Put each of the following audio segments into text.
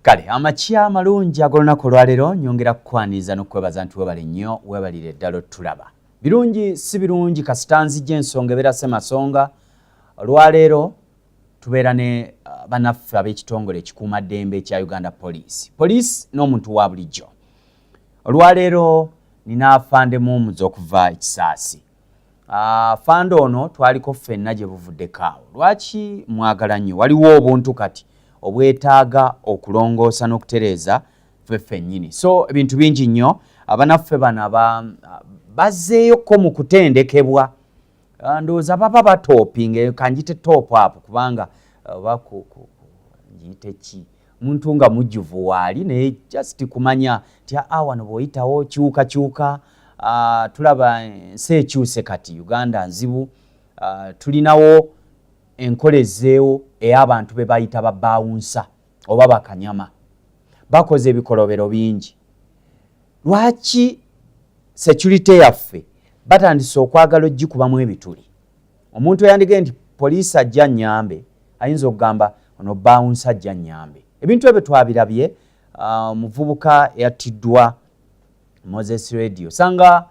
Kale amakya amalungi ag'olunaku olwaleero nyongera kukwaniza n'okwebaza nti webale nnyo webalire ddala otulaba. Birungi si birungi kasita nzija ensonga ebeera Ssemasonga. Olwaleero tubeera ne bannaffe ab'ekitongole ekikuumaddembe ekya Uganda Police n'omuntu wa bulijjo. Olwaleero nina afande muumuzi okuva Ekisaasi. Afande ono twaliko ffenna gye buvuddeko awo. Lwaki mwagala nnyo? Waliwo obuntu kati obwetaaga okulongoosa n'okutereeza ffennyini. So ebintu bingi nnyo abanaffe bano bazzeeyoko mu kutendekebwa. Ndowooza baba batoopinga kanjite toopu apo kubanga njiyite ki muntu nga mujjuvu waali naye just kumanya nti wano bw'oyitawo kyuka tulaba ensi ekyuse kati Uganda nzibu. Tulinawo enkolezeewo ey'abantu be bayita Bbawunsa oba bakanyama. Bakoze ebikolobero bingi. Lwaki security yaffe batandise okwagala ogikubamu ebituli? Omuntu yandigee nti poliisi ajja nnyambe, ayinza okugamba ono Bbawunsa ajja nnyambe. Ebintu ebyo twabirabye. Muvubuka yattiddwa Moses Radio. Sanga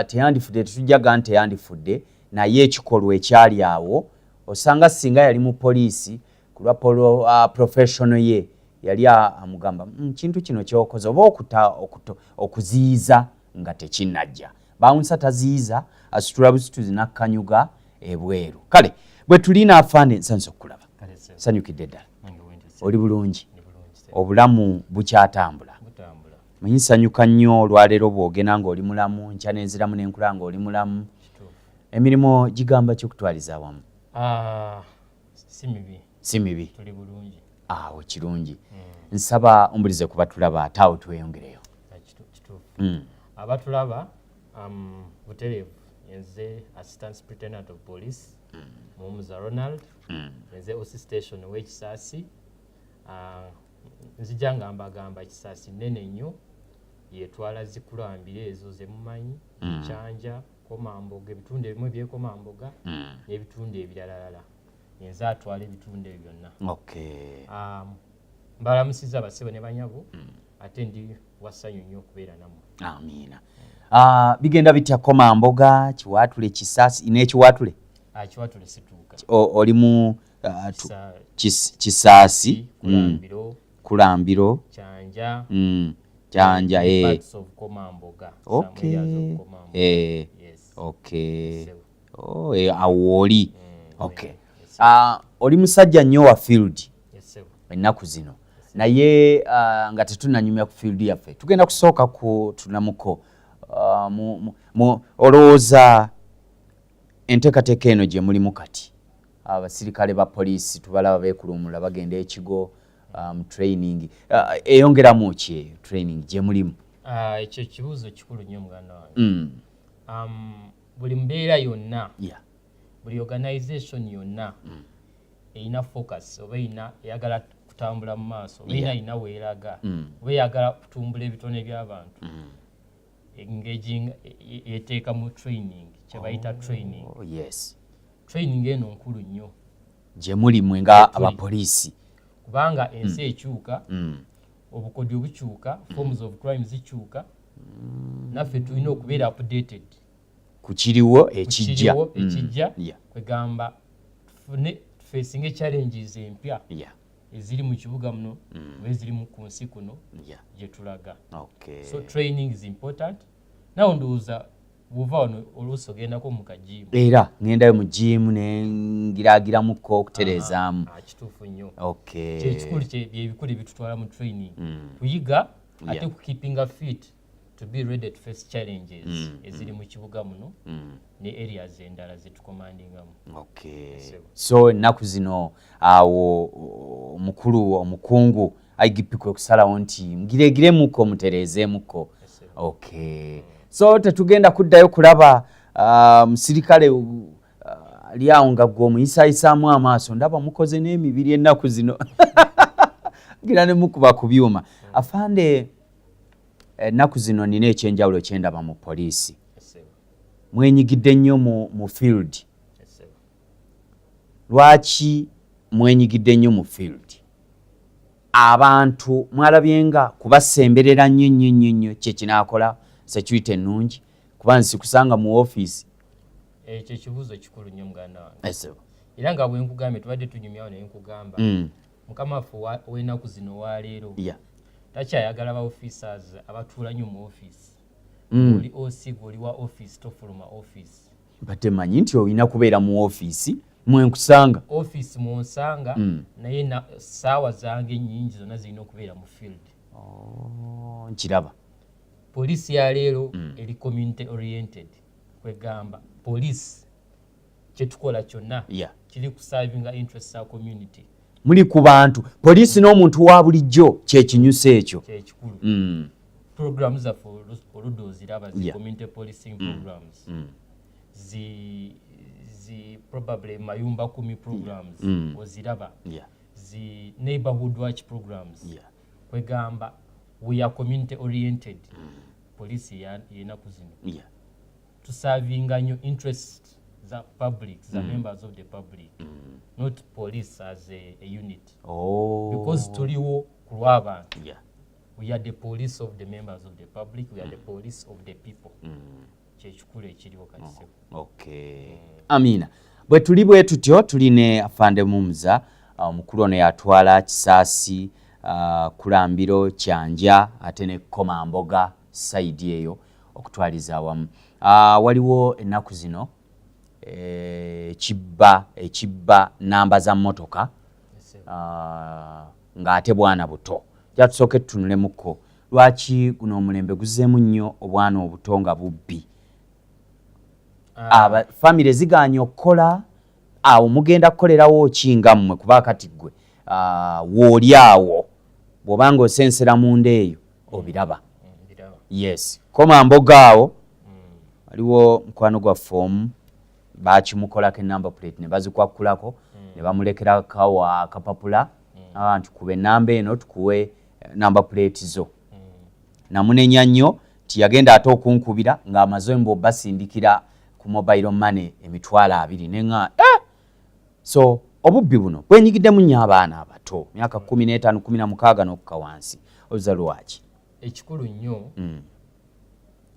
teyandifudde, tetujjaga nti teyandifudde, naye ekikolwa ekyali awo osanga singa yali mu poliisi ku lwa professional ye yali amugamba kintu kino kyokoze oba okuziyiza nga tekinnajja. Bbawunsa taziyiza, asitula busituzi n'akkanyuga ebweru. Kale bwe tulina afande nsanze okulaba. Sanyukidde ddala. Oli bulungi? Obulamu bukyatambula? Manyi nsanyuka nnyo olwaleero bw'ogenda ng'oli mulamu, nkya n'enziramu n'enkula ng'oli mulamu. Emirimu gigamba ky'okutwaliza awamu? Si mibi. Tuli bulungi. Awo kirungi. Nsaba ombulize kuba tulaba ate awo tweyongereyo. Abatulaba butereevu. Nze Assistant Superintendent of Police Muumuza Ronald. Nze OC Station w'Ekisaasi. Nzija ngamba Ekisaasi nnene nnyo yetwala zikulambire ezo ze mumanyi Kyanja, Komamboga, ebitundu ebimu ebyekomamboga n'ebitundu ebirala. Nze atwala ebitundu ebyo byonna. Okay. Mbalamusiza abasebo ne banyabo ate ndi wasanyu nnyo okubeera nammwe. Amiina. Bigenda bitya Komamboga, Kiwaatule, Kisaasi n'Ekiwaatule? Kiwaatule situuka. Oli mu Kisaasi, Kulambiro, Kyanja, Kyanja, parts of Komamboga. Okay. Yes. Okay. Awo oli. Okay. Oli musajja nnyo wa field ennaku zino. Naye nga tetunnanyumya ku field yaffe. Tugenda kusooka ku tunamuko. Olowooza enteekateeka eno gye mulimu kati. Abasirikale ba poliisi tubalaba beekulumula bagenda ekigo training. Eyongeramu ki training gye mulimu? Ekyo kibuuzo kikulu nnyo muganda wange. Buli mbeera yonna, buli organization yonna erina focus oba eyagala kutambula mu maaso oba erina weeraga oba eyagala kutumbula ebitone by'abantu. Engaging eteeka mu training kye bayita training. Yes. Training eno nkulu nnyo gye mulimu nga abapoliisi kubanga ensi ekyuka, obukodyo bukyuka, forms of crime zikyuka. Naffe tulina okubeera updated ku kiriwo ekijja. Kwegamba facing challenges empya eziri mu kibuga muno eziri ku nsi kuno gye tulaga. So training is important. Nawo ndowooza bw'ova wano oluusi ogendako mu kajimu. Era ngendayo mu jimu ne ngiraagiramuko okutereezaamu. Kituufu nnyo. Ekikulu byebikulu ebitutwala mu training. Kuyiga ate ku keeping fit to be ready to face challenges eziri mu kibuga muno ne areas endala zetukomandingamu. So ennaku zino awo omukungu IGP kwe kusalawo nti mgiregiremuko mutereezeemuko. So tetugenda kuddayo kulaba musirikale ali awo nga gwe omuyisaayisaamu amaaso ndaba mukoze n'emibiri ennaku zino gira ne mukuba ku byuma. Afande, ennaku zino nina ekyenjawulo kyendaba mu poliisi. Mwenyigidde nnyo mu field. Lwaki mwenyigidde nnyo mu field? abantu mwalabyenga kubasemberera nnyo kye kinaakola security ennungi kuba nsikusanga mu office. Ekyo kibuuzo kikulu nnyo muganda wange. Era nga bwe nkugambye tubadde tunyumyawo naye nkugamba mukama waffe w'ennaku zino waleero takyayagala ba officers abatuula nnyo mu office. Oli OC oli wa office tofuluma office. Bate manyi nti olina kubeera mu office mwe nkusanga. Office mwonsanga naye ssaawa zange nnyingi zonna zirina okubeera mu field. Nkiraba. Poliisi ya leero eri community oriented. Kwegamba police kyetukola kyonna kiri ku serving interests of community. Muli ku bantu poliisi n'omuntu wa bulijjo kyekinyusa ekyo kyekikulu. Programs zaffe oludda oziraba zi community policing programs zi probably mayumba 10 programs oziraba zi neighborhood watch programs. Kwegamba we are community oriented. Poliisi y'ennaku zino tusavinga nnyo interest za public, za members of the public, not police as a unit. Because tuliwo ku lw'abantu. We are the police of the members of the public, we are the police of the people. Kyekikulu ekiriwo kati. Amina. Bwe tuli bwe tutyo tuline afande Mumza omukulu ono yatwala Kisaasi, Kulambiro, Kyanja ate ne Komamboga side eyo okutwaliza awamu. Waliwo ennaku zino ekibba namba za mmotoka ng'ate bwana buto. Jatusooke tutunulemuko lwaki guno omulembe guzeemu nnyo obwana obuto nga bubbi. Famire ziganye okukola awo mugenda kukolerawo ki nga mmwe kuba kati ggwe wooli awo bw'obanga osensera munda eyo obiraba. Yes, Komamboga awo waliwo mukwano gwa fomu bakimukolako enamba plate ne bazikwakulako ne bamulekera kawa akapapula abantu kube namba eno tukuwe namba plate zo. Namunenya nnyo tiyagenda ate okunkubira ng'amazembo basindikira ku mobile money emitwalo 2 nenga so obubbi buno bwenyigiddemu nnyo abaana abato myaka 15 16 n'okukka wansi oza lwaki. Ekikulu nnyo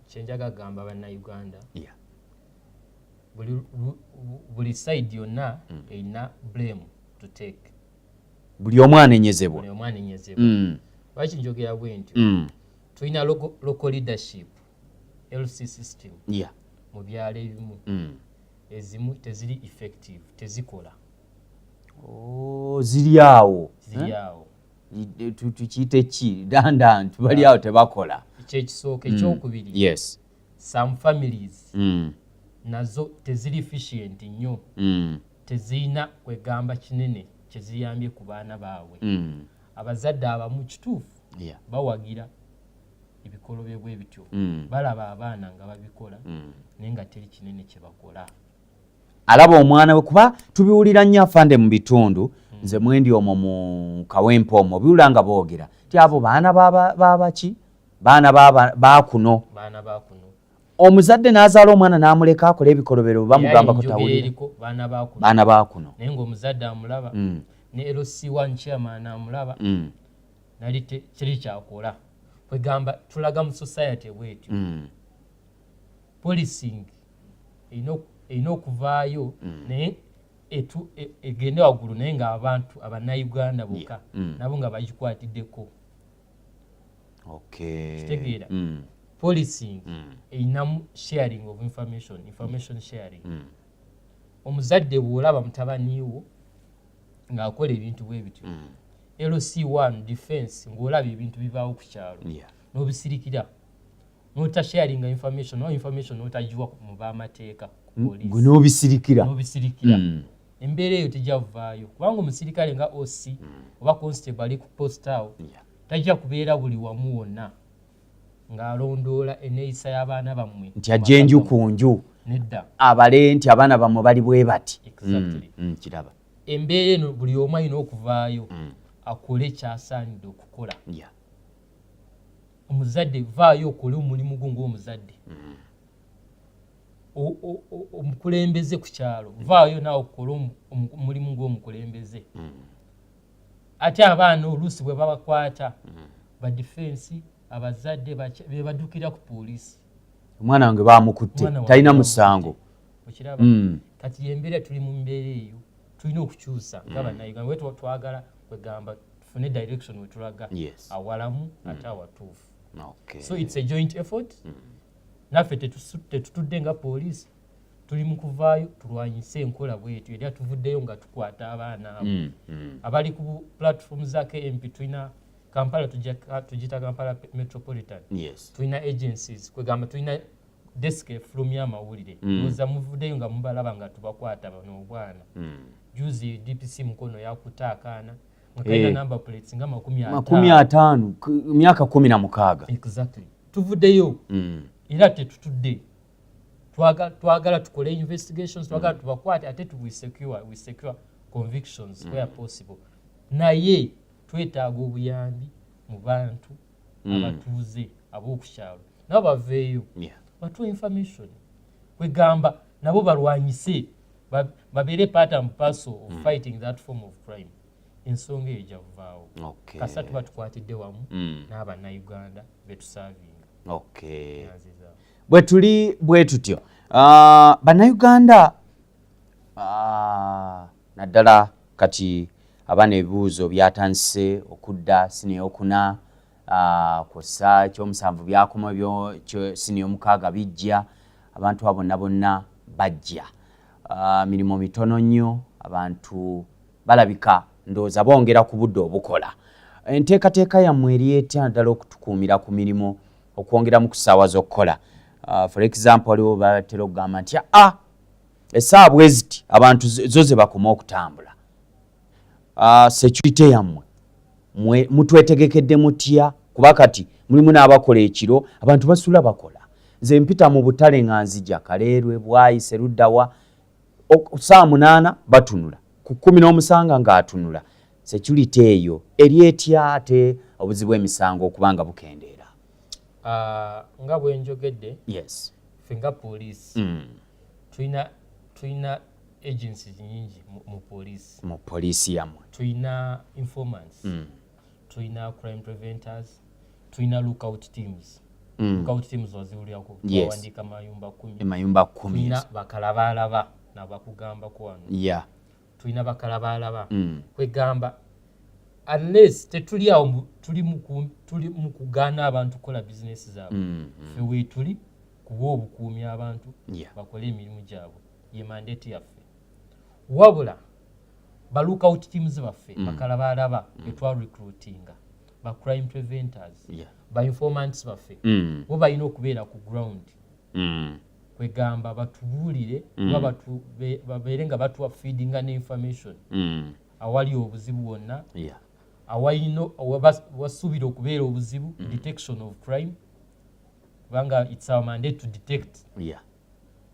kyenjaga gamba bannayuganda buli side yonna erina blame to take. Buli omwana enyezebwa. Lwaki njogera bwe ntyo tulina local leadership LC system mu byalo ebimu ezimu teziri effective, tezikola. Ziri awo tukiyite ki dandantu bali awo tebakola. Kyekisooka. Ekyokubiri some families nazo teziri efficient nnyo, tezirina kwegamba kinene kyeziyambye ku baana baabwe. Abazadde abamu kituufu bawagira ebikolobye bwe bityo balaba abaana nga babikola naye nga teri kinene kye bakola. Alaba omwana we kuba tubiwulira nnyo afande mu bitundu nze mwendi omwo mu kawempe omwo biwulira nga boogera ti abo baana babaki baana bakuno. Omuzadde n'azaala omwana n'amuleka akola ebikolobero bamugamba kutawulira baana bakuno naye ng'omuzadde amulaba ne LC1 chairman amulaba nali kiri kyakola. Kwegamba tulaga mu society bwetyo policing erina okuvaayo naye egende waggulu naye nga abantu abannayuganda bokka nabo nga bagikwatiddeko. Kitegeera policing erinamu sharing of information sharing. Omuzadde bw'olaba mutabaniwo ng'akola ebintu bwe bityo LC1 defense ng'olaba ebintu bivaawo ku kyalo n'obisirikira n'otasharinga information n'otagiwa mu b'amateeka gwe n'obisirikira embeera eyo tejavaayo kubanga omusirikale nga OC oba constable ali ku post awo tajja kubeera buli wamu wonna ng'alondoola enneeyisa y'abaana bammwe nti ajjenju ku nju nedda abale nti abaana bammwe bali bwe bati. Kiraba embeera eno buli omu alina okuvaayo akole kyasaanidde okukola. Omuzadde vaayo okole omulimu gwo ng'omuzadde. Omukulembeze ku kyalo vaayo naawe okole omulimu gw'omukulembeze. ate abaana oluusi bwe babakwata ba defense abazadde be badukira ku poliisi omwana wange bamukutte talina musango okiraba kati yembeera tuli mu mbeera eyo tulina okukyusa ng'abannayuganda wetu twagala kwegamba tufune direction wetulaga awalamu ate awatuufu so it's a joint effort naffe tetutudde nga poliisi tuli mu kuvaayo tulwanyise enkola bwetu eri atuvuddeyo nga tukwata abaana abo abali ku platform za KMP tulina Kampala tugita Kampala Metropolitan tulina agencies kwegamba tulina desk from y'amawulire oza muvuddeyo nga mubalaba nga tubakwata bano obwana juzi DPC Mukono yakuta akaana mukaina number plates nga 50 myaka 16 exactly tuvuddeyo era tetutudde twagala tukole investigations twagala tubakwate ate we secure convictions where possible naye twetaaga obuyambi mu bantu abatuuze ab'okukyalo nabo baveeyo batuwa information kwegamba nabo balwanyise babeere part and parcel of fighting that form of crime ensonga eyo javaawo kasa tuba tukwatidde wamu n'abannayuganda betusaavinga bwe tuli bwe tutyo bannayuganda naddala kati abaana ebibuuzo byatandise okudda sini eyokuna kw'ossa ekyomusanvu byakoma sini ey'omukaaga bijja abantu abo bonna bajja mirimu mitono nnyo abantu balabika ndowooza bongera ku budde obukola enteekateeka yammwe eri etya naddala okutukuumira ku mirimu okwongeramu ku ssaawa z'okukola for example waliwo batera okugamba nti essaawa bwe ziti abantu zo ze bakoma okutambula security yammwe mutwetegekedde mutya kuba kati mulimu n'abakola ekiro abantu basula bakola nze mpita mu butale nga nzija Kaleerwe Bwayise Luddawa saa 8 batunula ku 17 ng'atunula security eyo eri etya ate obuzibu emisango okubanga bukendeera nga bwe njogedde fenga poliisi tulina agencies nyingi mu poliisi yammwe tulina informants tulina crime preventers tulina lookout teams lookout teams waziwulyako bawandika mayumba 10 tulina bakalabalaba nabakugambako wano tulina bakalabalaba kwegamba unless tetuli awo tuli mu kugaana abantu kukola bizinesi zaabwe ffe weetuli kuba obukuumi abantu bakole emirimu gyabwe ye mandate yaffe wabula ba lookout teams baffe bakalabalaba etwa recruitinga ba crime preventers ba informants baffe bo balina okubeera ku ground kwegamba batubuulire babeere nga batuwa feedinga ne information awali obuzibu bwonna awalina wasuubira okubeera obuzibu detection of crime kubanga it's our mandate to detect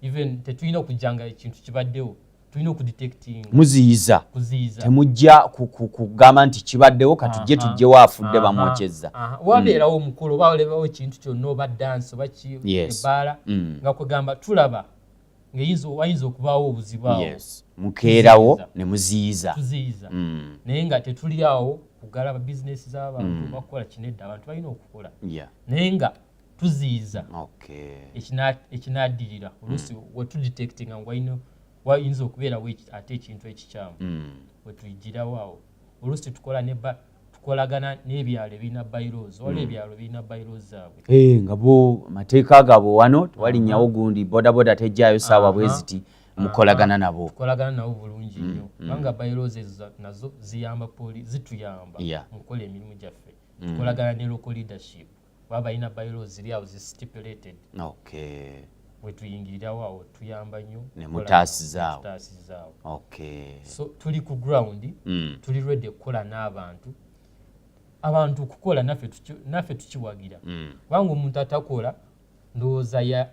even tetulina okujjanga ekintu kibaddewo tulina okudetecting muziyiza temujja kugamba nti kibaddewo katujje tujjewo afudde bamwokyezza wabeerawo omukolo balebawo ekintu kyonna oba dansi oba ebbaala nga kwegamba tulaba ng'ayinza okubaawo obuzibu awo mukeerawo ne muziyiza naye nga tetuli awo kugala bizinesi z'abantu bakola kinedda abantu balina okukola naye nga tuziyiza ekinaddirira oluusi wetudetectinga wayinza okubeerawo ate ekintu ekikyamu wetuyigirawo awo oluusi tukolagana n'ebyalo ebirina bylaws waliwo ebyalo birina bylaws zaabwe nga bo mateeka gaabwe wano tewalinnyawo gundi bodaboda tejjaayo saawa bwe ziti mukolagana nabo tukolagana nabo bulungi nnyo kubanga bylaws ezo nazo ziyamba zituyamba mu kukola emirimu gyaffe tukolagana ne local leadership baba balina bylaws ziri awo zistipulated wetuyingirirawo awo tuyamba nnyo ne mutaasizaawo so tuli ku ground tuli ready okukola n'abantu abantu kukola naffe tukiwagira kubanga omuntu atakola ndowooza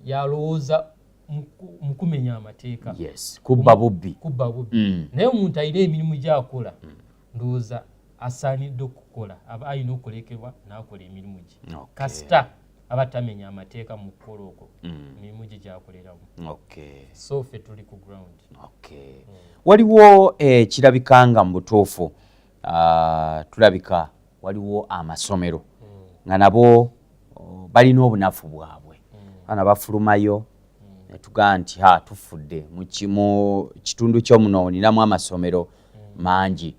yalowooza mu kumenya amateeka kubba bubbi naye omuntu alina emirimu gy'akola ndowooza asaanidde okukola aba alina okulekerwa n'akola emirimu gye kasita aba tamenya amateeka mu kukola okwo emirimu gye gyakoleramu so ffe tuli ku ground waliwo kirabikanga mu butuufu tulabika waliwo amasomero nga nabo balina obunafu bwabwe bana bafulumayo netugaa nti tufudde mu kitundu ky'omuno ninamu amasomero mangi.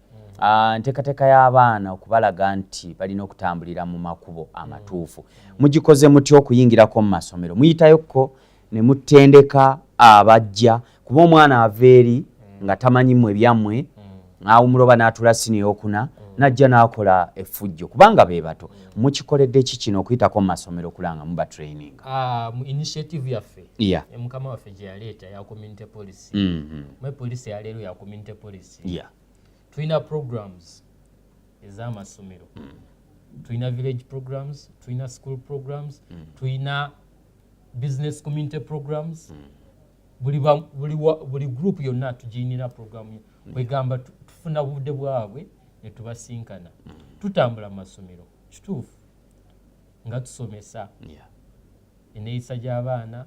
Nteekateeka y'abaana okubalaga nti balina okutambulira mu makubo amatuufu. Mugikoze mutya okuyingirako mu masomero? Muyitayokko ne mutendeka abajja kuba omwana ava eri nga tamanyimu ebyammwe awumuloba n'atula siniya okuna najja n'akola effujjo kubanga be bato. Mukikoledde ki kino okuyitako mu masomero okulanga muba training? Mu initiative yaffe mukama waffe gye yaleeta ya community policy. Mwe policy ya leero ya community policy. Tulina programs ez'amasomero. Tulina village programs, tulina school programs, tulina business community programs. Buli group yonna tugiyinira programu kwegamba tufuna budde bwabwe ne tubasinkana. Tutambula mu masomero kituufu nga tusomesa enneeyisa gy'abaana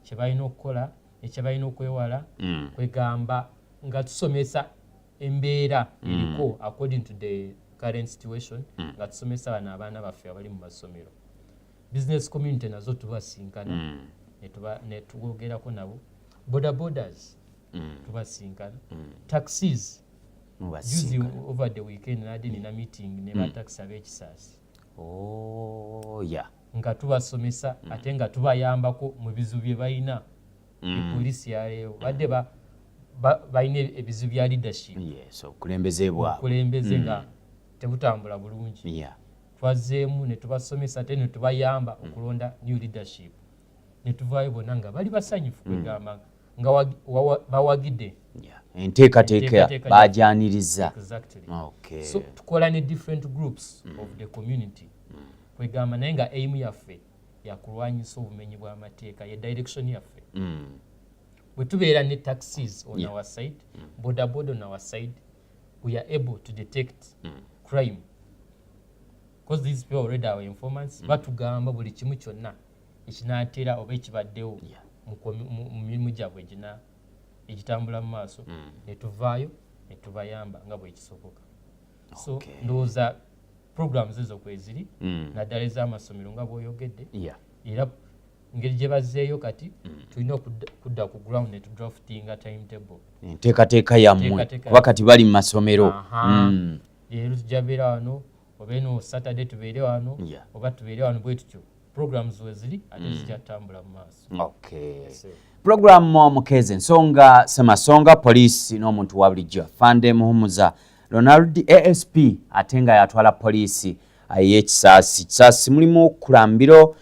kye balina okukola ekye balina okwewala kwegamba nga tusomesa embeera eriko according to the current situation nga tusomesa bano abaana baffe abali mu masomero. Business community nazo tubasinkana ne tugogerako nabo. Border borders tubasinkana. Taxis juzi over the weekend nadi nina meeting ne bataxi ab'ekisaasi nga tubasomesa ate nga tubayambako mu bizibu bye balina. Poliisi yaleero badde balina ebizibu bya leadership okulembeze bwabwe okulembeze nga tebutambula bulungi. Twazeemu ne tubasomesa ate ne tubayamba okulonda new leadership ne tuvaayo bonna nga bali basanyufu kwegamba nga bawagidde enteekateeka bajyaniriza. So tukola ne different groups of the community kwegamba naye nga aim yaffe yakulwanyisa obumenyi bw'amateeka ye direction yaffe. Bwe tubeera ne taxis on our side, border on our side, we are able to detect crime because these people already are informants. Batugamba buli kimu kyonna ekinaatera oba ekibaddewo mu mirimu gyabwe egitambula mu maaso ne tuvaayo ne tubayamba nga bwe kisoboka. So ndowooza programs ezo kweziri naddala ez'amasomero nga bw'oyogedde era ngeri gye bazzeeyo kati tulina okudda ku ground ne tudraftinga timetable enteekateeka yammwe kuba kati bali mu masomero. Leero tujja beera wano oba eno Saturday tubeere wano oba tubeere wano bwe tutyo. Programs weziri ate zijatambula mu maaso. Program mukeze Ensonga Semasonga police n'omuntu wa bulijjo Fande Muhumuza Ronald ASP ate nga yatwala poliisi y'ekisaasi mulimu Kulambiro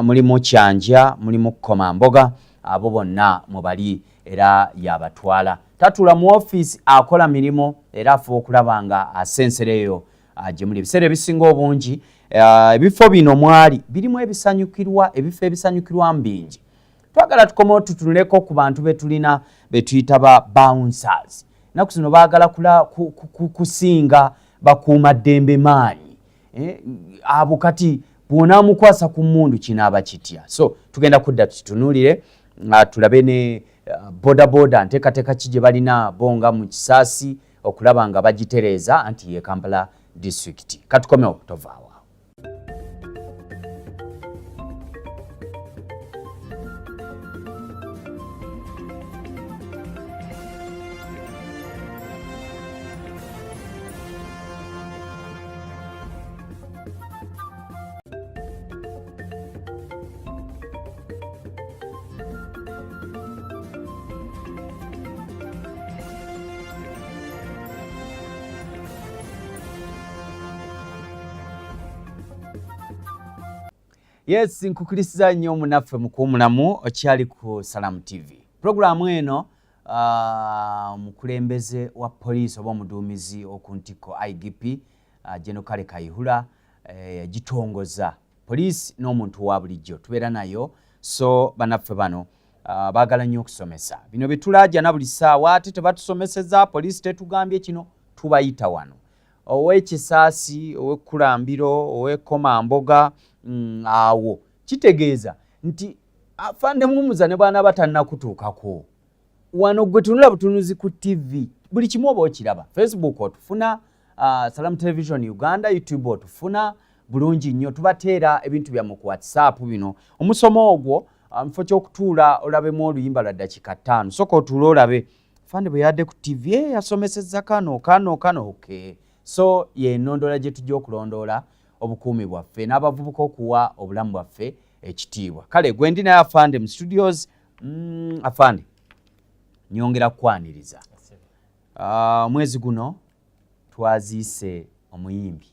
mulimu Kyanja mulimu Komamboga abo bonna mubali era yabatwala. Tatula mu office akola mirimo era afuba okulaba nga asensereyo gye muli ebiseera ebisinga obungi. Ebifo bino mwali birimu ebisanyukirwa ebifo ebisanyukirwa mbingi. Twagala tukomewo tutunuleko ku bantu betulina betuyita ba bouncers. Naku zino baagala kusinga bakuuma ddembe maanyi. Abo kati bw'onaamukwasa ku mmundu kinaaba kitya. So tugenda kudda tukitunulire tulabe ne bodaboda nteekateeka ki gye balina bonga mu kisaasi okulaba nga bagitereeza anti ye Kampala district. Katukomewo tovaawo. Yes, nkukirisiza nnyo munaffe mukuumulamu okyali ku Salamu TV. Programu eno mukulembeze wa poliisi oba omuduumizi okuntiko IGP General Kale Kayihura gitongoza poliisi n'omuntu wa bulijjo tubeera nayo. So banaffe bano baagala nnyo okusomesa bino bitulajja na buli ssaawa ate tebatusomeseza poliisi tetugambye kino tubayita wano ow'ekisaasi ow'Ekkulambiro ow'Ekomamboga awo kitegeeza nti Afande Muhumuza ne bwana batannakutuukako wano gwe tunula butunuzi ku TV buli kimu oba okiraba Facebook otufuna Salam Television Uganda YouTube otufuna bulungi nnyo tubateera ebintu byammwe ku WhatsApp bino omusomo ogwo mfo ky'okutuula olabemu oluyimba lwa dakika 5 soka otuula olabe fande bwe yadde ku TV yasomesezza kano okay. So ye nnondola gye tujja okulondoola obukuumi bwaffe n'abavubuka okuwa obulamu bwaffe ekitiibwa. Kale gwe ndi naye afande mu studios afande nyongera kukwaniriza mwezi guno twaziise omuyimbi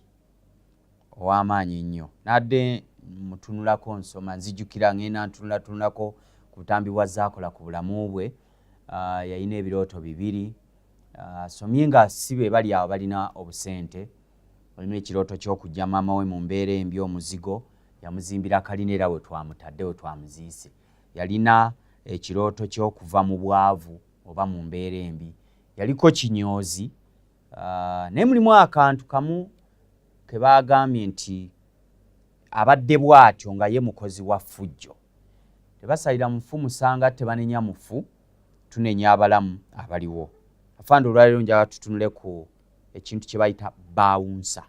ow'amaanyi nnyo nadde mutunulako nsoma nzijukira ngenda ntunulako ku butambi bwa zaakola ku bulamu bwe yalina ebirooto 2 somye nga si be bali awo balina obusente olina ekirooto ky'okujja maama we mu mbeera embi omuzigo yamuzimbira kalina era we twamutadde we twamuziise yalina ekirooto ky'okuva mu bwavu oba mu mbeera embi yaliko kinyoozi naye mulimu akantu kamu ke baagambye nti abadde bw'atyo nga ye mukozi wa ffujjo tebasalira mufu musanga tebanenya mufu tunenya abalamu abaliwo afande olwaleero njagala tutunule ku ekintu kye bayita bbawunsa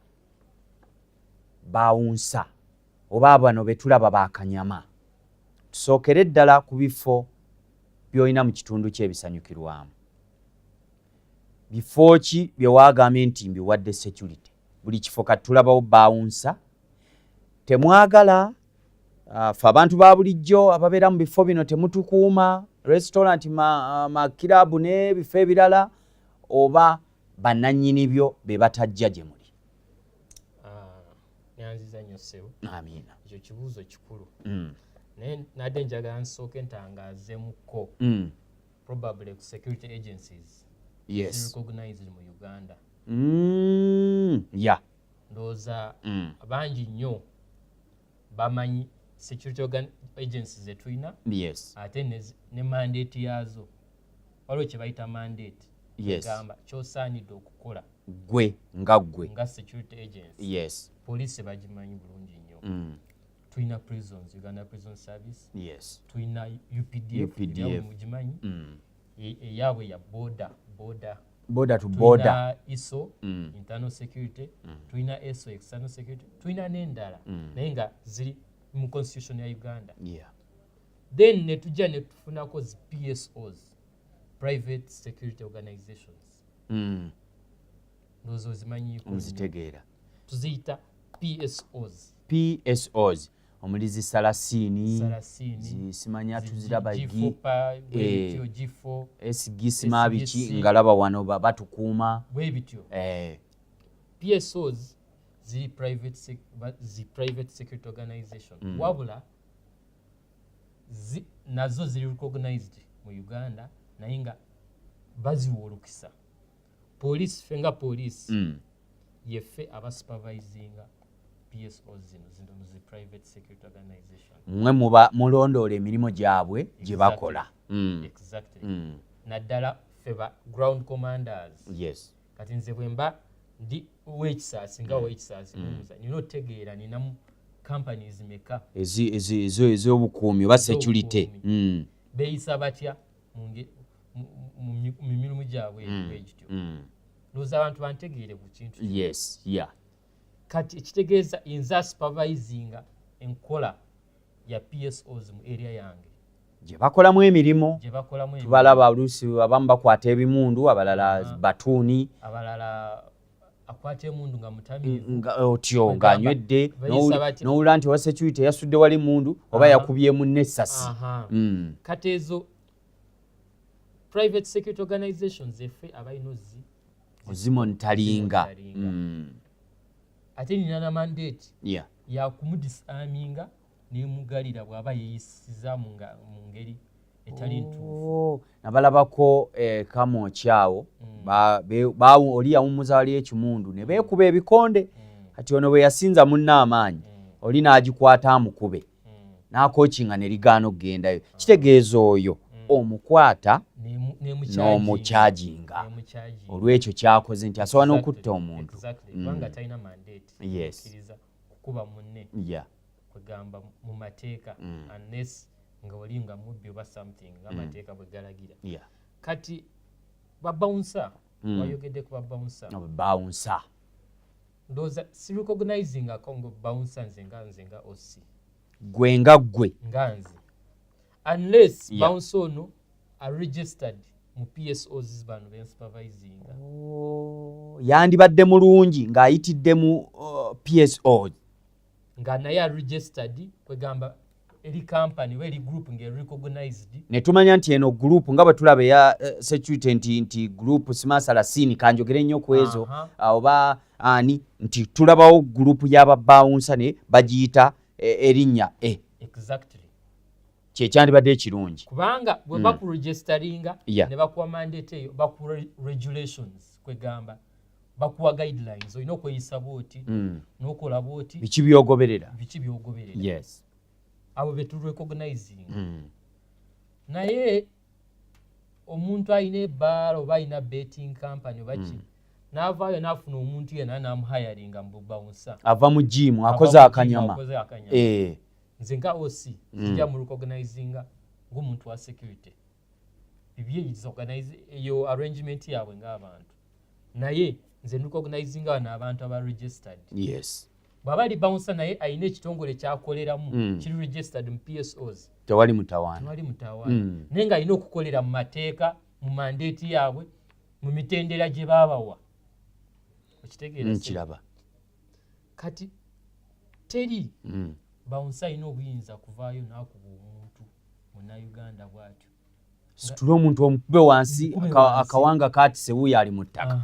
oba bano be tulaba bakanyama tusookere ddala ku bifo by'olina mu kitundu ky'ebisanyukirwamu bifo ki bye waagambye nti mbiwadde security buli kifo kati tulabawo bbawunsa temwagala fe abantu ba bulijjo ababeera mu bifo bino temutukuuma restaurant makirabu n'ebifo ebirala oba bannannyini byo be batajja gye muli. Nyanziza nnyo ssebo. Amiina. Ekyo kibuuzo kikulu. Naye nadde njagala nsooke ntangaazemuko probably ku security agencies recognized mu Uganda. Yeah. Ndowooza bangi nnyo bamanyi security agencies ze tulina ate ne mandate yaazo waliwo kye bayita mandate egamba ky'osaanidde okukola gwe nga security agency. Yes. Poliisi bagimanyi bulungi nnyo. Tulina prisons, Uganda Prison Service. Yes. Tulina UPDF mugimanyi eyaabwe ya border to border. Tulina ISO internal security, tulina ESO external security, tulina n'endala naye nga ziri mu constitution ya Uganda. Then ne tujja ne tufunako zi PSOs, private security organizations. Nozo zimanyi nzitegeera tuziyita PSOs omulizi salasini simanya tuziraba G4 esigisi biki ngalaba wano batukuuma bwe bityo. PSOs ziri private security organization wabula nazo ziri recognized mu Uganda naye nga baziwolukisa police fenga police yeffe abasupervisinga PSOs zino mu private security organization mwe muba mulondoola emirimu gyabwe gye bakola. Exactly. Naddala feba ground commanders. Yes. Kati nze bwemba ndi wekisaasi nga wekisaasi nina otegeera ninamu companies meka ez'obukuumi oba security beeyisa batya mu mirimu gyabwe egityo. Ndowooza abantu bantegeere ku kintu. Yes. Yeah. Kati ekitegeeza nze supervisinga enkola ya PSOs mu area yange gye bakolamu emirimu tubalaba oluusi abamu bakwata ebimundu abalala batuuni abalala akwata emundu nga mutamiivu otyo ng'anywedde n'owulira nti owa security yasudde wali mundu oba yakubyemu n'essasi. Kati ezo private security organizations effe abalina ozimonitalinga ate nina na mandate yakumudisaminga nemugalira bw'aba yeeyisiza mu ngeri etali ntuufu. Nabalabako kamokyawo oli yawummuza wali ekimundu ne beekuba ebikonde kati ono bwe yasinza munna amaanyi oli n'agikwata amukube n'akookinga ne ligaana okugendayo. Kitegeeza oyo omukwata n'omukyaginga olw'ekyo kyakoze nti asobola n'okutta omuntu. Kubanga talina mandate ekkiriza kukuba munne kwegamba mu mateeka unless nga oli nga mubbi oba something ng'amateeka bwe galagira. Yeah. Kati babbawunsa wayogedde ku babbawunsa ndoza si recognizing akongo bouncer nzenga OC gwenga gwe nganze unless yeah. bouncer ono are registered mu PSOs bano ben supervising yandibadde mulungi ng'ayitidde mu PSO nga naye registered kwegamba eri company weli group nge recognized ne tumanya nti eno group nga bwe tulaba ya security nti group simasala sini kanjogere nnyo ku ezo oba ani nti tulabawo group y'ababawunsa ne bagiyita erinnya exactly kyekyandibadde ekirungi kubanga bwe bakuregisteringa ne bakuwa mandate eyo bakuwa regulations kwegamba bakuwa guidelines olina okweyisa bwoti n'okola bwoti biki byogoberera yes abo beturecognizing naye omuntu ayina ebbaala oba ayina betting company baki n'avaayo n'afuna omuntu yena n'amuhayaringa mu bubawunsa ava mu jimu akoze akanyama nze nga OC sijja mu recognizinga ng'omuntu wa security eyo arrangement yaabwe ng'abantu naye nze recognizinga bano abantu aba registered yes bw'aba ali bouncer naye ayina ekitongole kyakoleramu kiri registered mu PSOs tewali mutawaana naye ng'alina okukolera mu mateeka mu mandate yaabwe mu mitendera gye baabawa okitegeera nkiraba kati teri bouncer ayina obuyinza kuvaayo n'akuba omuntu munnayuganda bw'atyo situla omuntu omukube wansi akawanga kaatise wuuyo ali mu ttaka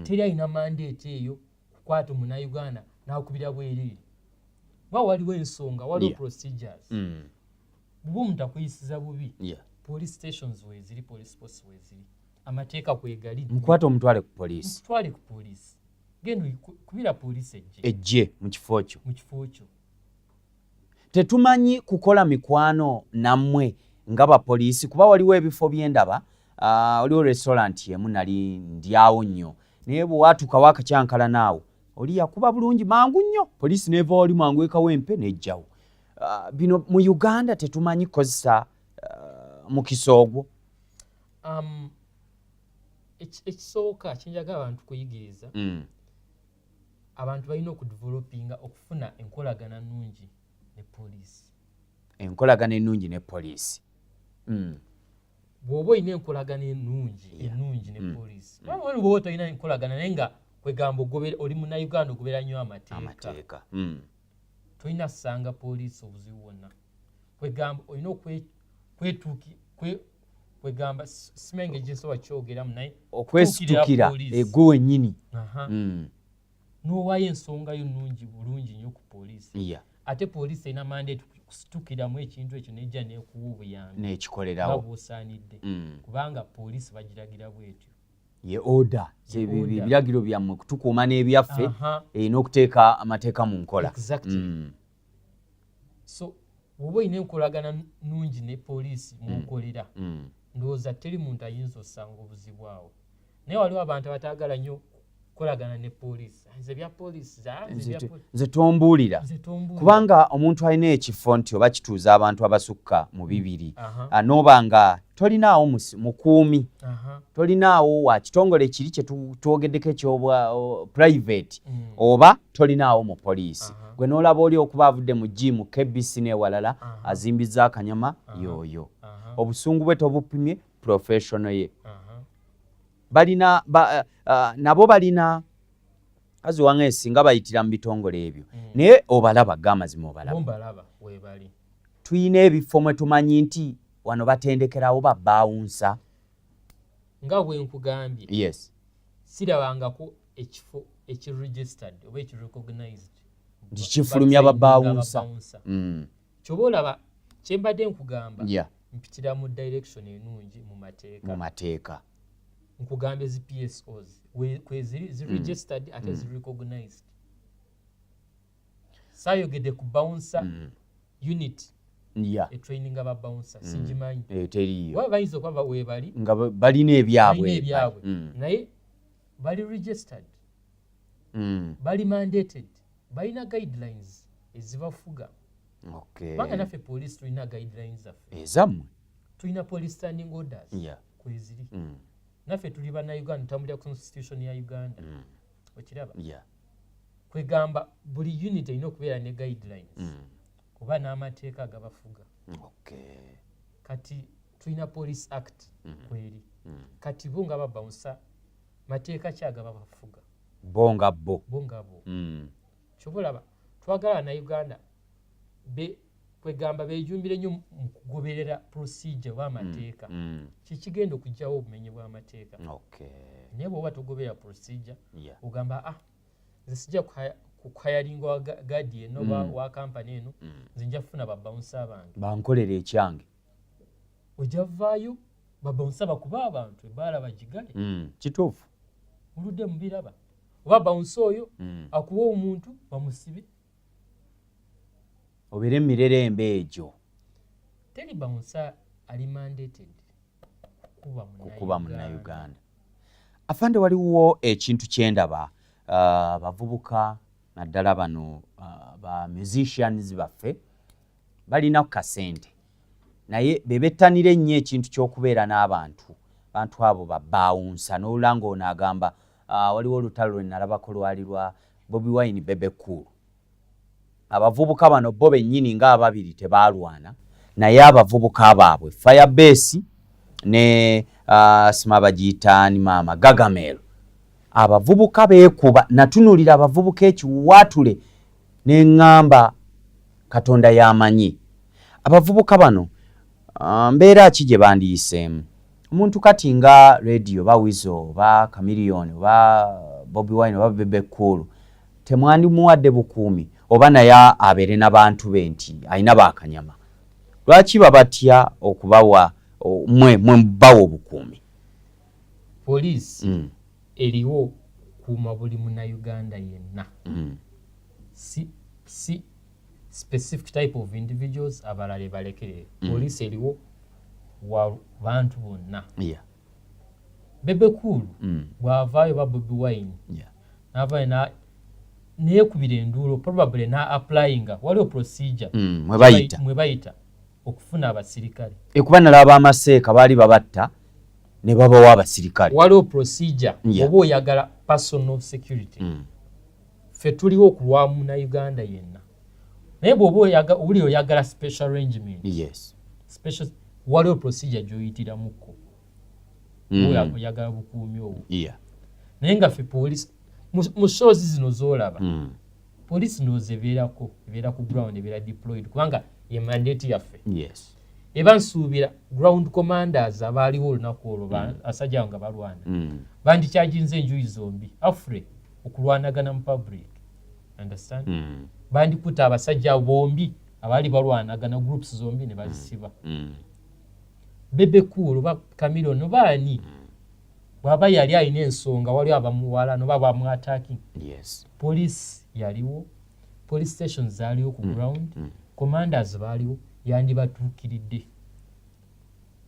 teri ayina mandate eyo kukwata munnayuganda n'akubira bwereere nga waliwo ensonga waliwo procedures buba omuntu akuyisiza bubi police stations weeziri police posts weeziri amateeka kwegali mukwata omutwale ku poliisi genda kubira poliisi ejje mu kifo kyo tetumanyi kukola mikwano nammwe nga bapoliisi kuba waliwo ebifo byendaba waliwo restaurant yemu nali ndyawo nnyo naye bwe waatuukawo akacyankala naawe oli yakuba bulungi mangu nnyo poliisi neeva wali mangu ekawo empe nejjawo bino mu Uganda tetumanyi kukozesa mukisa ogwo ekisooka kyenjaga abantu kuyigiriza abantu balina okudevelopinga okufuna enkolagana nnungi ne poliisi bw'oba olina enkolagana ennungi ne poliisi waliwo bw'oba tolina enkolagana naye nga kwegamba oli munnayuganda ogobera nnyo amateeka tolina ssanga poliisi obuzibu bwonna kwegamba olina kwegamba simenge gyensobola kyogeramu naye okwesitukira egwe wennyini n'owaayo ensonga yo nnungi bulungi nnyo ku poliisi ate poliisi erina mandate kusitukiramu ekintu ekyo nejja neekuwa obuyambi n'ekikolerawo nga bw'osaanidde kubanga poliisi bagiragira bwetyo ye order ebiragiro byammwe kutukuuma n'ebyaffe erina okuteeka amateeka mu nkola so bw'oba olina enkolagana nnungi ne poliisi mw'okolera ndowooza teri muntu ayinza osanga obuzibu awo naye waliwo abantu abataagala nnyo kukolagana ne poliisi nze bya poliisi nze tombuulira kubanga omuntu alina ekifo nti oba kituuza abantu abasukka mu bibiri n'oba nga tolinaawo mukuumi tolinaawo wa kitongole kiri kye twogeddeko ekyobwa private oba tolinaawo mu poliisi gwe n'olaba oli okuba avudde mu jimu KBC n'ewalala azimbizza akanyama yooyo obusungu bwe tobupimye professional ye balina nabo balina kazi wange singa bayitira mu bitongole ebyo naye obalaba g'amazima obalaba tuyina ebifo mwe tumanyi nti wano batendekerawo babbawunsa nga bwe nkugambye sirabangako ekifo ekiregistered oba ekirecognized nti kifulumya babbawunsa kyoba olaba kyembadde nkugamba mpitira mu direction ennungi mu mateeka nkugambye zi PSOs kweziri ziregistered ate zirecognized sayogedde ku bouncer unit etraining aba bouncer sigimanyi waba bayinza okuba weebali nga balina ebyabwe naye bali registered bali mandated balina guidelines ezibafuga kubanga naffe police tulina guidelines zaffe ezammwe tulina police standing orders kweziri naffe tuli bannayuganda tutambulira constitution ya Uganda okiraba yeah. kwegamba buli unit erina okubeera ne guidelines kuba n'amateeka agabafuga okay. kati tulina police act kweri kati bo nga babawunsa mateeka ki agababafuga bonga bo kyobalaba twagala na Uganda kwegamba bejumbire nnyo mu kugoberera procedure bw'amateeka kikigenda okujjawo obumenyi bw'amateeka naye bw'oba togoberera procedure ogamba nze sijja kuhayalinga wa gadi eno wa kampani eno nze nja kufuna babawunsa abange bankolera ekyange ojja vaayo babawunsa bakuba abantu ebbaala bagigale kituufu muludde mubiraba oba bawunsa oyo akuba omuntu bamusibe obere emirerembe egyo teri bawunsa ali mandated kukuba munnauganda. Afande waliwo ekintu kyendaba abavubuka naddala bano ba musicians baffe balina kasente naye bebettanira ennyo ekintu ky'okubeera n'abantu abo babbawunsa n'olulanga ono agamba waliwo olutalo lwe nalabako lwali lwa Bobi Wine Bebe Cool. Abavubuka bano bo bennyini nga ababiri tebaalwana naye abavubuka baabwe Firebase ne sima bagiyita ni maama Gagamel abavubuka beekuba natunulira abavubuka ekiwaatule n'eŋŋamba Katonda y'amanyi abavubuka bano mbeera ki gye bandiyiseemu omuntu kati nga radio ba Wizo ba Chameleone ba Bobi Wine ba Bebe Cool temwandimuwadde bukuumi oba naye abeere n'abantu be nti alina baakanyama lwaki babatya okubawa mwe mbawo obukuumi poliisi eriwo kuuma buli munnauganda yenna si specific type of individuals abalala balekere poliisi eriwo wa bantu bonna Bebe Cool bw'avaayo ba Bobi Wine n'avaayo neekubira enduulo probably na applyinga waliwo procedure mwe bayita okufuna abasirikale ekuba nalaba amaseeka baali babatta ne babawa abasirikale waliwo procedure oba oyagala personal security ffe tuliwo okulwamu na Uganda yenna naye bw'oba uli oyagala special arrangement special waliwo procedure gy'oyitiramuko oyagala bukuumi obwo naye nga ffe poliisi mu shows zino z'olaba poliisi ndowooza ebeera ku ground ebeera deployed kubanga ye mandate yaffe eba nsuubira ground commanders abaaliwo olunaku olwo asajja nga balwana bandikyaginze enjuyi zombi afre okulwanagana mu public understand bandikuta abasajja bombi abaali balwanagana groups zombi ne bazisiba Bebe Cool oba Chameleone baani bwaba yali alina ensonga waliwo abamuwala noba bamwataki police yaliwo police stations zaaliwo ku ground commanders baaliwo yandibatuukiridde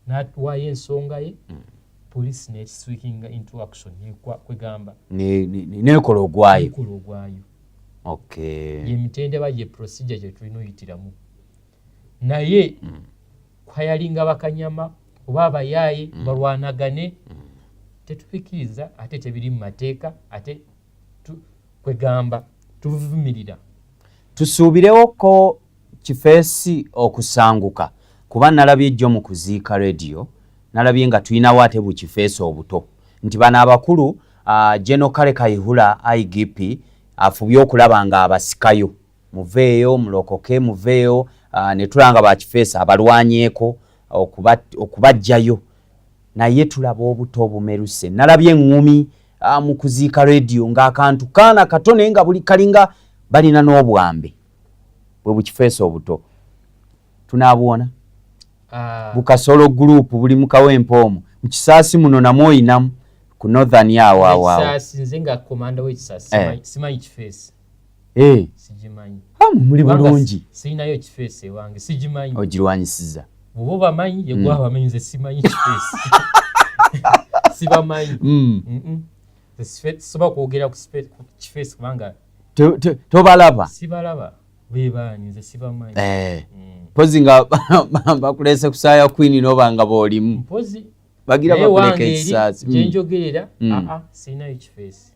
n'atuwayo ensonga ye police neswinga into action kwegamba nekola ogwayo yemitendeba ye procedure gye tulina oyitiramu naye kwayalinga bakanyama oba abayaaye balwanagane tetupikiriza ate tebiri mu mateeka ate kwegamba tuvumirira tusuubirewoko kifeesi okusanguka kuba nalabye ejjo mu kuziika radio nalabye nga tulinawo ate bukifeesi obuto nti bano abakulu General Kale Kayihura IGP afubye okulaba nga abasikayo muveeyo mulokoke muveeyo ne tulanga bakifeesi abalwanyeeko okubajjayo naye tulaba obuto obumeruse nalabye eŋŋumi mu kuziika radio ng'akantu kaana katone nga buli kalinga balina n'obwambe bwe bukifeesi obuto tunaabuwona bukasolo group buli mu kawempe omwo mu kisaasi muno namwo oyinamu ku northern awo nze nga komanda w'ekisaasi simanyi kifeesi sigimanyi muli bulungi sirinayo kifeesi ewange sigimanyi ogirwanyisiza bw'oba obamanyi ye gwa bamanyi nze simanyi kifeesi sibamanyi soba kwogera ku kifeesi kubanga tobalaba sibalaba bebaani nze sibamanyi mpozi nga bakulese kusaaya kwini noba nga boolimu mpozi bagira bakuleka ekisasi gyenjogerera sirina ekifeesi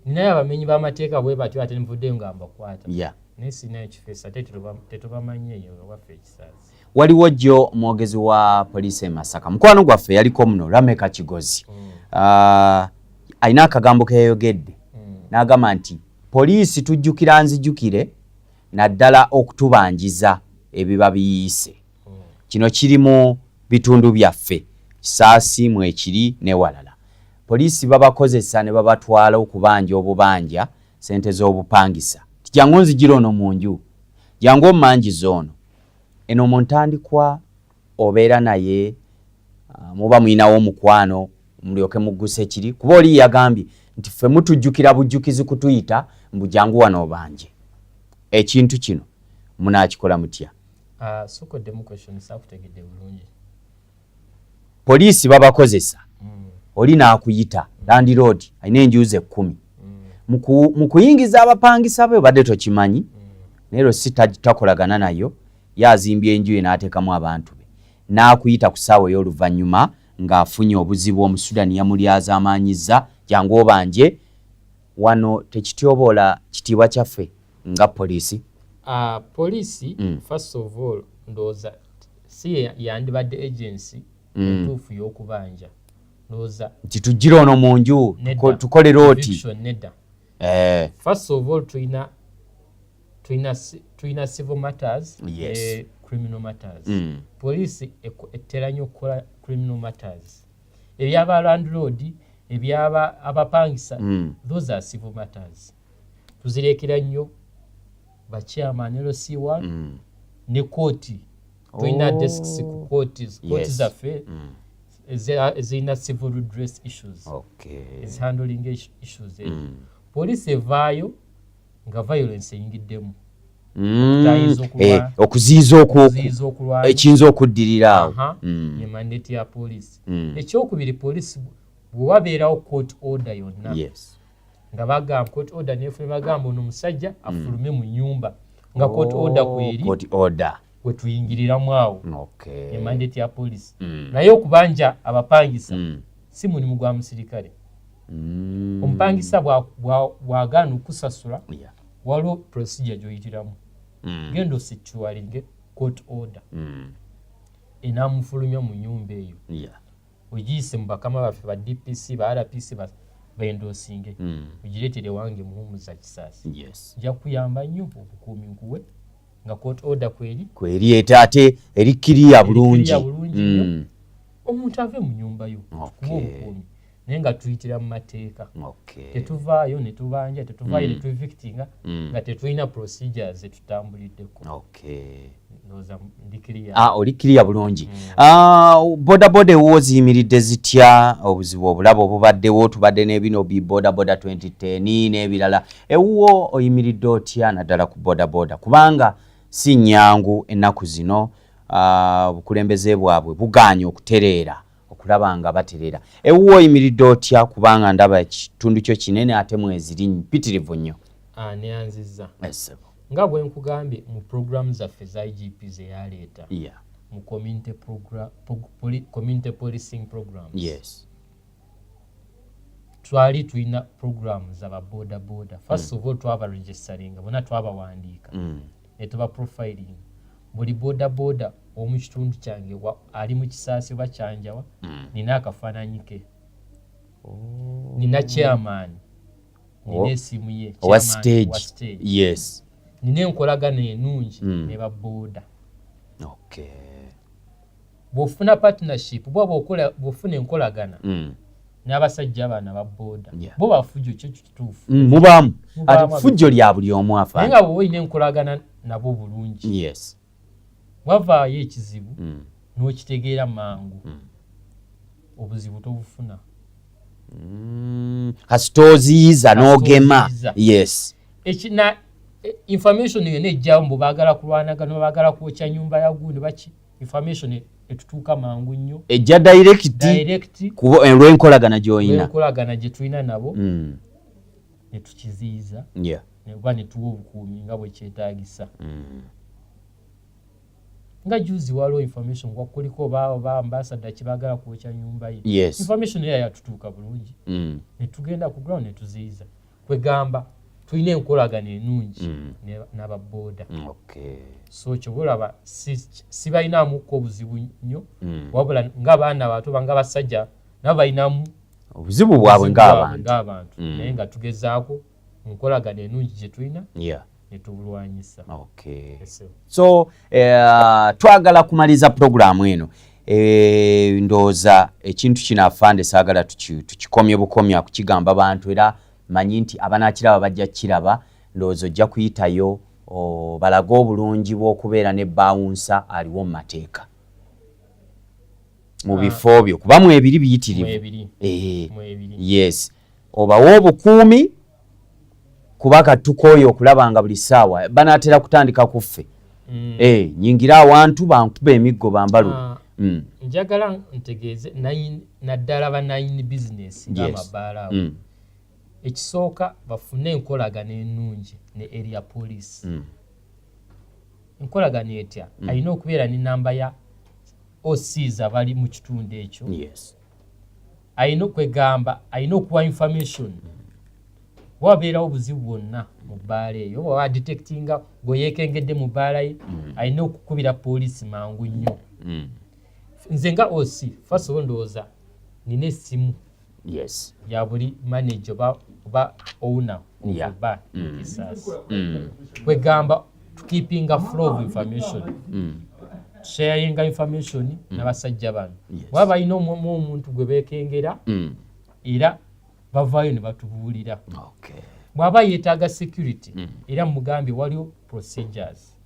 ninayo abamenyi b'amateeka bwe batyo ate nvuddeyo nga mbakwata naye sirina ekifeesi ate tetubamanyi eyo nga waffe ekisasi. Waliwo jjo mwogezi wa poliisi e Masaka mukwano gwaffe yaliko muno Lameka Kigozi alina akagambo ke yayogedde n'agamba nti poliisi tujjukira nzijjukire naddala okutubanjiza ebiba biyiise kino kiri mu bitundu byaffe Kisaasi mwekiri newalala. Poliisi babakozesa ne babatwala okubanja obubanja sente z'obupangisa jangu nzijira ono mu nju jangu omanjiza ono eno muntandikwa obeera naye muba mwinawo omukwano mulyoke mugguse kiri kuba oli yagambye nti ffe mutujjukira bujjukizi kutuyita mbujangu wano obanje ekintu kino munaakikola mutya? Poliisi babakozesa oli naakuyita landlord alina enjuuzi 10 mu kuyingiza abapangisa be badde tokimanyi naye si takolagana nayo yazimbye enju ye n'ateekamu abantu be n'akuyita ku ssaawa ey'oluvannyuma ng'afunye obuzibu Omusudani yamulyaza amaanyiza jangu obanje wano tekityoboola kitiibwa kyaffe nga poliisi. Poliisi first of all ndowooza si yandibadde agency entuufu y'okubanja ndowooza nti tujjire ono mu nju tukolere oti first of all tulina civil matters criminal matters. Poliisi ettera nnyo okukola criminal matters. Ebyaba landlord ebyaba abapangisa those are civil matters. Tuzireekera nnyo ba chairman LC1 ne kooti tulina desks ku kooti zaffe ezirina civil redress issues is handling issues. Poliisi evaayo nga violence eyingiddemu okuziiza ekiyinza okuddirira awo ye mandate ya poliisi. Ekyokubiri poliisi bwe wabeerawo court order yonna nga bagamba court order neefuna bagamba ono omusajja afulume mu nnyumba nga court order kweri we tuyingiriramu awo ye mandate ya poliisi. Naye okubanja abapangisa si mulimu gwa musirikale. Omupangisa bw'agaana okusasula waliwo procedure gy'oyitiramu genda osituwalinge court order enamufulumya mu nnyumba eyo ogiyise mu bakama baffe ba DPC ba RPC baendoosinge ogireetere wange muwumuza Kisaasi nja kuyamba nnyo obukuumi nkuwe nga court order kweri ate erikkiriya bulungi omuntu ave mu nnyumba yo kuba obukuumi naye nga tuyitira mu mateeka tetuvaayo ne tubanja tetuvaayo ne tuvictinga nga tetulina procedures zetutambuliddeko. Oli kiriya bulungi. Bodaboda ewo ziyimiridde zitya obuzibu obulaba obubaddewo tubadde n'ebino bodaboda 2010 n'ebirala ewuwo oyimiridde otya naddala ku bodaboda kubanga si nnyangu ennaku zino obukulembeze bwabwe bugaanye okutereera okulaba nga baterera ewuwo oyimiridde otya kubanga ndaba ekitundu kyo kinene ate mweziri mpitirivu nnyo? Neyanzizza nga bwe nkugambye mu program zaffe za IGP zeyaleeta mu community policing programs twali tulina programs ababodaboda first of all twabaregisteringa bonna twabawandiika ne tuba profiling buli bodaboda omu kitundu kyange ali mu Kisaasi oba Kyanjawa nina akafaananyi ke nina chairman nina esimu ye owa stage nina enkolagano ennungi ne baboda. Bw'ofuna partnership bw'ofuna enkolagana n'abasajja abaana ba boda bo bafujjo kyo kituufu mubaamu ati fujjo lya buli omu afaana naye nga bwe olina enkolagana nabo bulungi wavaayo ekizibu n'okitegeera mangu obuzibu tobufuna kasita oziyiza n'ogema information yonna ejjawo mbu baagala kulwanagana baagala kwokya nyumba ya gundi baki information etutuuka mangu nnyo ejja direct kuba olw'enkolagana gy'olina gye tulina nabo ne tukiziyiza ne tuwa obukuumi nga bwe kyetaagisa. nga juzi waliwo information kwa kuliko ba ambassador kibagala kuocha nyumba ye. Yes. Information ya yatutuuka bulungi. Ne tugenda ku ground ne tuziyiza. Kwegamba tulina enkolagana ennungi n'aba boda. Okay. So kyobulaba si balinamu ko obuzibu nnyo wabula ng'abaana bato banga basajja nabo balinamu obuzibu bwabwe ng'abantu naye nga tugezaako enkolagana ennungi gye tulina netubulwanyisa. Okay. So twagala kumaliza programu eno ndowooza ekintu kino afande saagala tukikomye bukomya kukigamba abantu era manyi nti abanaakiraba bajja kiraba ndowooza ojja kuyitayo balaga obulungi bw'okubeera ne Bbawunsa aliwo mu mateeka mu bifo byo kuba mu ebiri biyitirivu. Yes. Obawo obukuumi kuba Tukooye okulaba nga buli ssaawa banaatera kutandika kuffe. Nyingira awantu bankuba emiggo bambalule. Njagala ntegeeze naddala ba 9 business ng'amabaala awo. Ekisooka bafune enkolagana ennungi ne area police. Enkolagana etya alina okubeera ne namba ya OCs abali mu kitundu ekyo. Alina okwegamba alina okuwa information wabeerawo obuzibu bwonna mu bbaala eyo oba wadetectinga ng'oyeekengedde mu bbaala ye alina okukubira poliisi mangu nnyo. Nze nga OC first of all ndowooza nina essimu ya buli manager oba owner oba kisasi. Kwegamba tukeepinga flow of information. Sharing information n'abasajja bano. Waba balina omuntu gwe beekengera era bavaayo ne batubuulira. Bw'aba yeetaaga security era mugambye waliwo procedures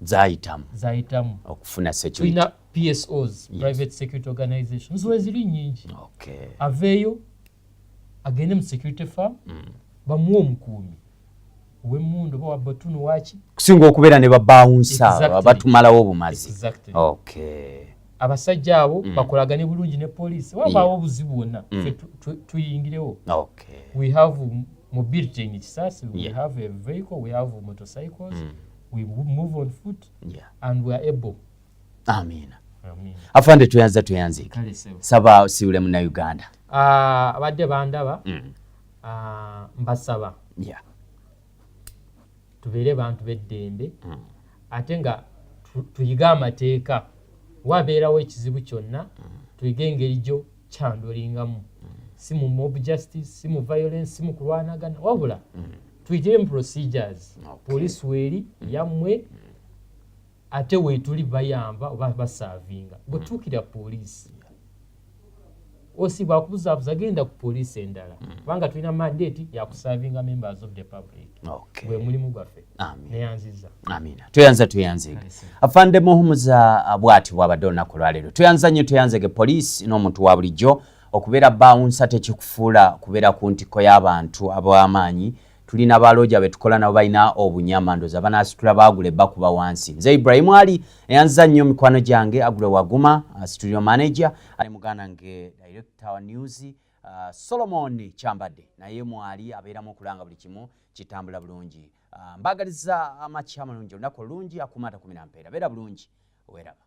zayitamu okufuna security. Tulina PSOs, private security organizations ziri nnyingi. Aveeyo agende mu security firm bamuwe omukuumi ow'emmundu oba wabbatunu waki kusinga okubeera ne Bbawunsa abatumalawo obumazi. Abasajja abo bakolagane bulungi ne poliisi wabaawo obuzibu bwonna tuyingirewo. We have mobility in Kisasi, we have a vehicle, we have motorcycles, we move on foot and we are able. Amina. Afande tuyanze saba siule muna Uganda. Abadde bandaba mbasaba tubeere bantu beddembe ate nga tuyiga amateeka wabeerawo ekizibu kyonna tuyiga engeri gyo kyandolingamu si mu mob justice si mu violence si mu kulwanagana wabula tuyigire mu procedures poliisi weeri yammwe ate weetuli bayamba oba basaavinga bwetuukira poliisi osi bwakubuzaabuza genda ku poliisi endala kubanga tulina mandate yakusaavinga members of the public. Gwe mulimu gwaffe neyanziza. Amina. Tuyanze. Afande Muhumuza bwati bwabadde olunaku lwaleero tuyanza nnyo tuyanzege poliisi n'omuntu wa bulijjo okubeera Bbawunsa tekikufuula kubeera ku ntiko y'abantu ab'amaanyi. Tulina baloja betukola nabo balina obunyama ndoza banasitula bagule bakuba wansi. Nze Ibrahim Ali eyanza nnyo mikwano gyange agule waguma studio manager ali mugana nge director wa news Solomon Chambadde naye mwali abeeramu okulanga buli kimu kitambula bulungi. Mbagaliza amachi amalungi olunaku olungi akumata 10 mpeera beera bulungi weraba.